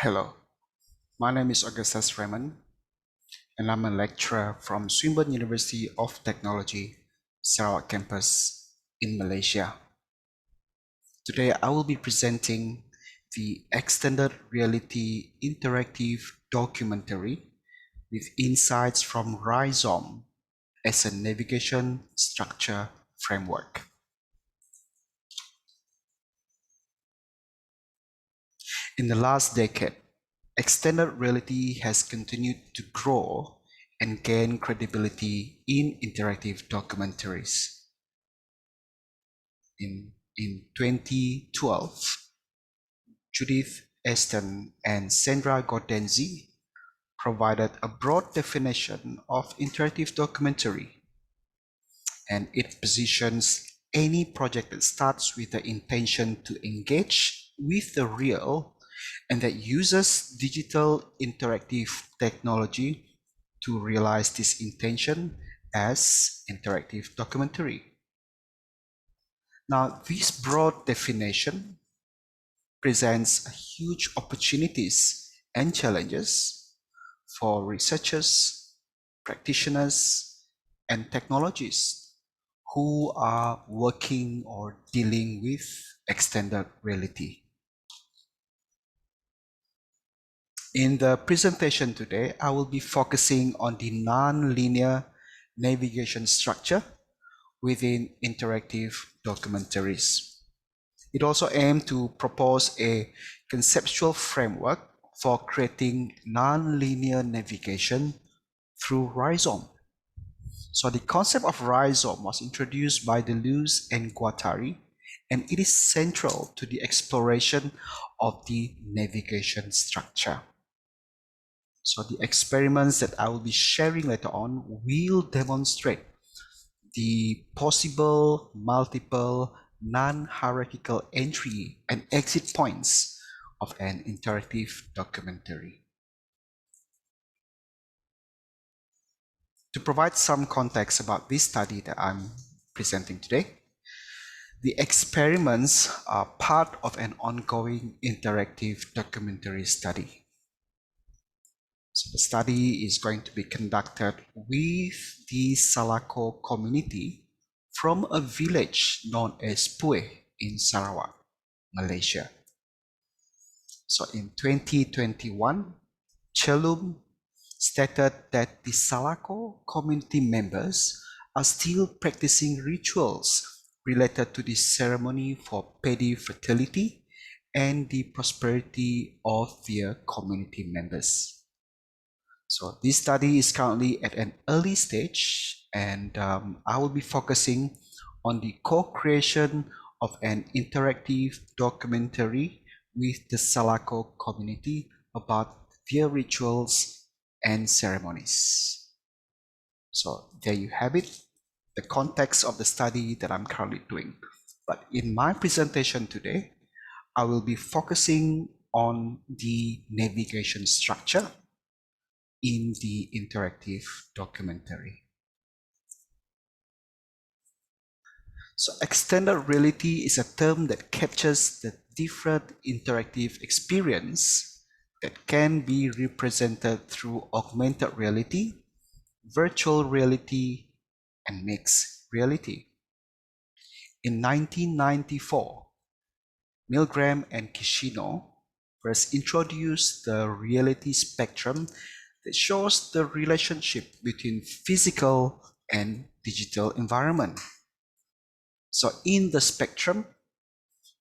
Hello, my name is Augustus Raymond, and I'm a lecturer from Swinburne University of Technology, Sarawak campus in Malaysia. Today, I will be presenting the Extended Reality Interactive Documentary with insights from Rhizome as a navigation structure framework. In the last decade, extended reality has continued to grow and gain credibility in interactive documentaries. In 2012, Judith Aston and Sandra Gordenzi provided a broad definition of interactive documentary, and it positions any project that starts with the intention to engage with the real and that uses digital interactive technology to realize this intention as interactive documentary. Now, this broad definition presents huge opportunities and challenges for researchers, practitioners, and technologists who are working or dealing with extended reality. In the presentation today, I will be focusing on the non-linear navigation structure within interactive documentaries. It also aims to propose a conceptual framework for creating non-linear navigation through Rhizome. So the concept of Rhizome was introduced by Deleuze and Guattari, and it is central to the exploration of the navigation structure. So the experiments that I will be sharing later on will demonstrate the possible multiple non-hierarchical entry and exit points of an interactive documentary. To provide some context about this study that I'm presenting today, the experiments are part of an ongoing interactive documentary study. So the study is going to be conducted with the Salako community from a village known as Pueh in Sarawak, Malaysia. So in 2021, Chelum stated that the Salako community members are still practicing rituals related to the ceremony for paddy fertility and the prosperity of their community members. So this study is currently at an early stage, and I will be focusing on the co-creation of an interactive documentary with the Salako community about their rituals and ceremonies. So there you have it, the context of the study that I'm currently doing. But in my presentation today, I will be focusing on the navigation structure in the interactive documentary. So extended reality is a term that captures the different interactive experience that can be represented through augmented reality, virtual reality, and mixed reality. In 1994, Milgram and Kishino first introduced the reality spectrum that shows the relationship between physical and digital environment. So in the spectrum,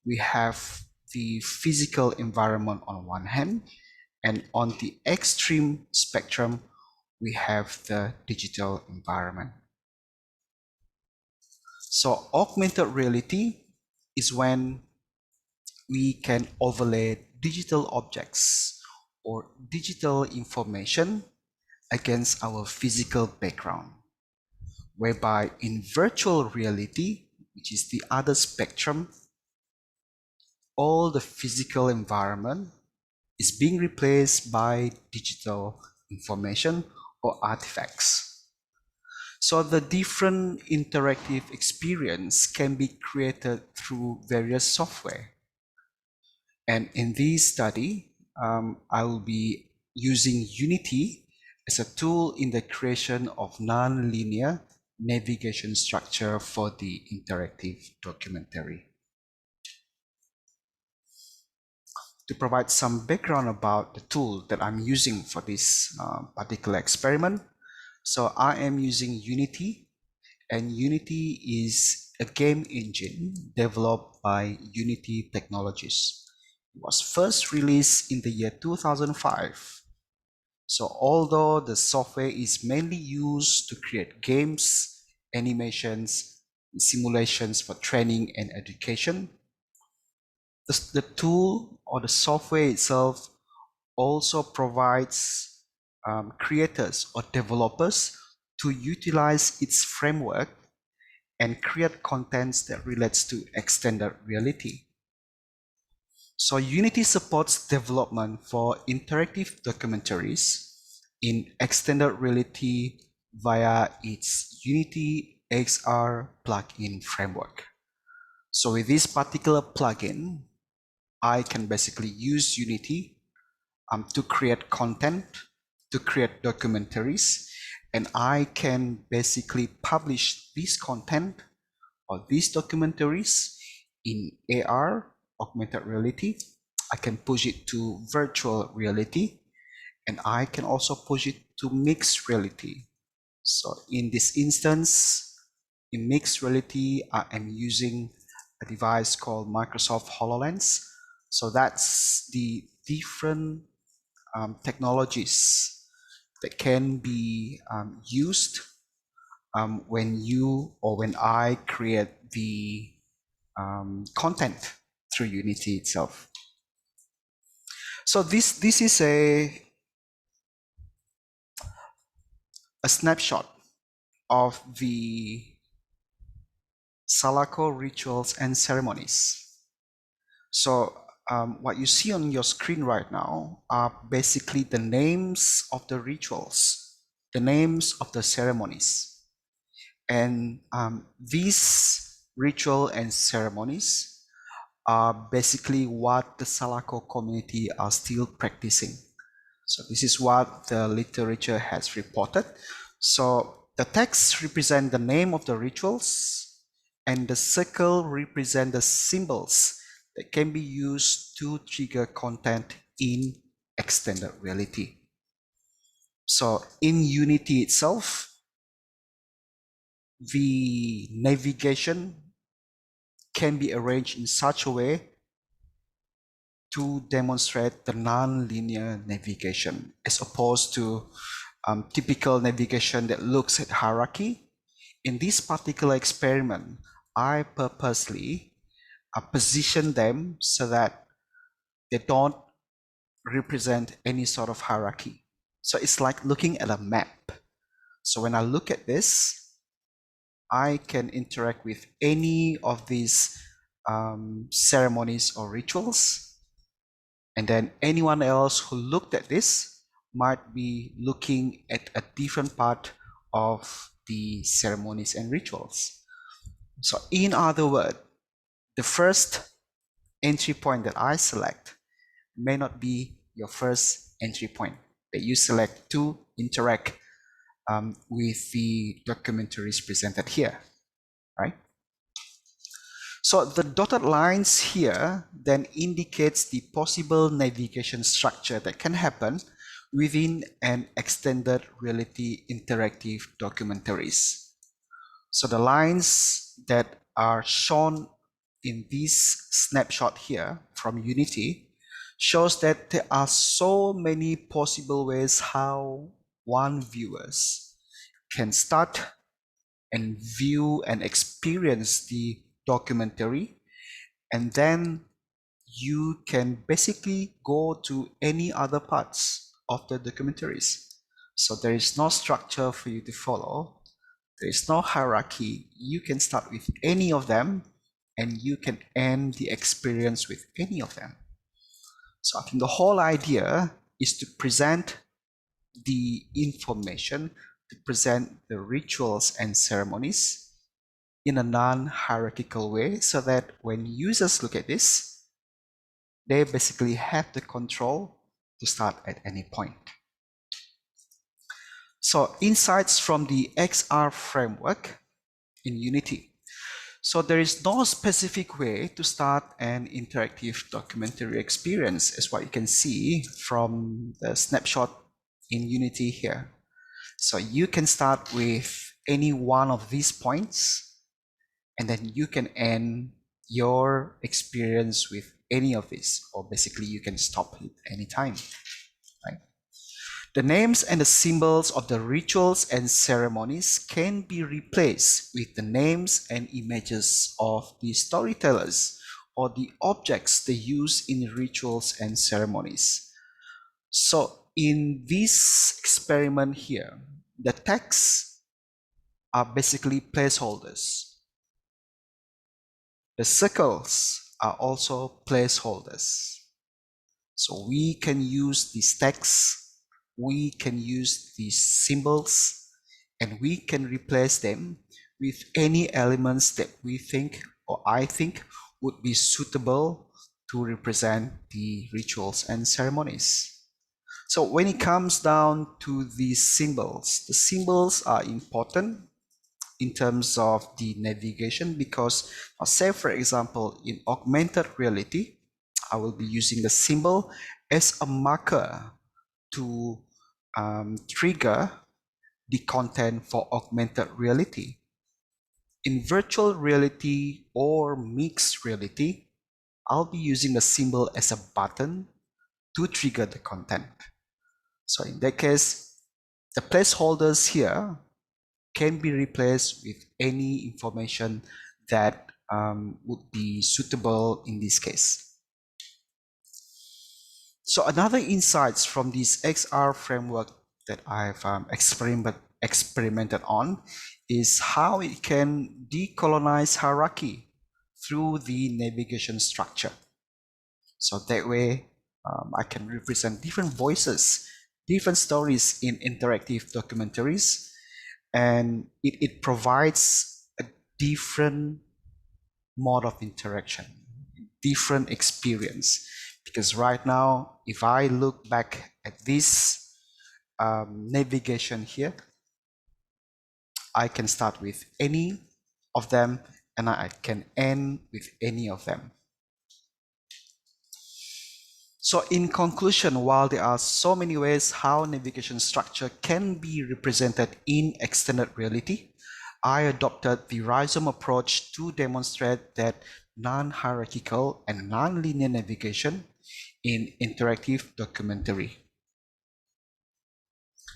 we have the physical environment on one hand, and on the extreme spectrum, we have the digital environment. So augmented reality is when we can overlay digital objects or digital information against our physical background, whereby in virtual reality, which is the other spectrum, all the physical environment is being replaced by digital information or artifacts. So the different interactive experience can be created through various software. And in this study, I will be using Unity as a tool in the creation of non-linear navigation structure for the interactive documentary. To provide some background about the tool that I'm using for this particular experiment, so I am using Unity, and Unity is a game engine developed by Unity Technologies. It was first released in the year 2005. So although the software is mainly used to create games, animations, simulations for training and education, the tool or the software itself also provides creators or developers to utilize its framework and create contents that relates to extended reality. So Unity supports development for interactive documentaries in extended reality via its Unity XR plugin framework. So with this particular plugin, I can basically use Unity to create content, to create documentaries, and I can basically publish this content or these documentaries in AR, augmented reality. I can push it to virtual reality, and I can also push it to mixed reality. So in this instance, in mixed reality, I am using a device called Microsoft HoloLens. So that's the different technologies that can be used when I create the content through Unity itself. So this is a snapshot of the Salako rituals and ceremonies. So what you see on your screen right now are basically the names of the rituals, the names of the ceremonies. And these ritual and ceremonies are basically what the Salako community are still practicing. So this is what the literature has reported. So the text represent the name of the rituals, and the circle represent the symbols that can be used to trigger content in extended reality. So in Unity itself, the navigation can be arranged in such a way to demonstrate the non-linear navigation as opposed to typical navigation that looks at hierarchy. In this particular experiment, I purposely position them so that they don't represent any sort of hierarchy. So it's like looking at a map. So when I look at this, I can interact with any of these ceremonies or rituals. And then anyone else who looked at this might be looking at a different part of the ceremonies and rituals. So in other words, the first entry point that I select may not be your first entry point that you select to interact with the documentaries presented here, right? So the dotted lines here then indicates the possible navigation structure that can happen within an extended reality interactive documentaries. So the lines that are shown in this snapshot here from Unity shows that there are so many possible ways how one viewers can start and view and experience the documentary, and then you can basically go to any other parts of the documentaries. So there is no structure for you to follow. There is no hierarchy. You can start with any of them and you can end the experience with any of them. So I think the whole idea is to present the information, to present the rituals and ceremonies in a non-hierarchical way so that when users look at this, they basically have the control to start at any point. So insights from the XR framework in Unity. So there is no specific way to start an interactive documentary experience, as what you can see from the snapshot in Unity here. So you can start with any one of these points, and then you can end your experience with any of these, or basically you can stop it anytime. Right? The names and the symbols of the rituals and ceremonies can be replaced with the names and images of the storytellers or the objects they use in rituals and ceremonies. So in this experiment here, the texts are basically placeholders. The circles are also placeholders. So we can use these texts, we can use these symbols, and we can replace them with any elements that we think, or I think, would be suitable to represent the rituals and ceremonies. So when it comes down to these symbols, the symbols are important in terms of the navigation, because say for example in augmented reality, I will be using the symbol as a marker to trigger the content for augmented reality. In virtual reality or mixed reality, I'll be using the symbol as a button to trigger the content. So in that case, the placeholders here can be replaced with any information that would be suitable in this case. So another insights from this XR framework that I've experimented on is how it can decolonize hierarchy through the navigation structure. So that way I can represent different voices, different stories in interactive documentaries, and it provides a different mode of interaction, different experience. Because right now, if I look back at this navigation here, I can start with any of them and I can end with any of them. So in conclusion, while there are so many ways how navigation structure can be represented in extended reality, I adopted the Rhizome approach to demonstrate that non-hierarchical and non-linear navigation in interactive documentary.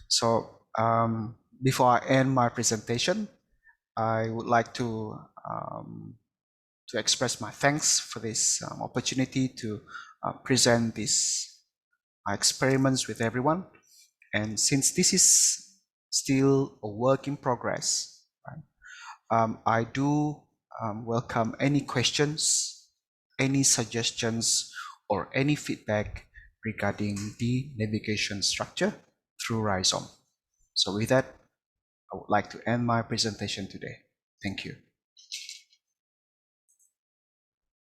So before I end my presentation, I would like to express my thanks for this opportunity to present these experiments with everyone. And since this is still a work in progress, right, I do welcome any questions, any suggestions, or any feedback regarding the navigation structure through Rhizome. So with that, I would like to end my presentation today. Thank you.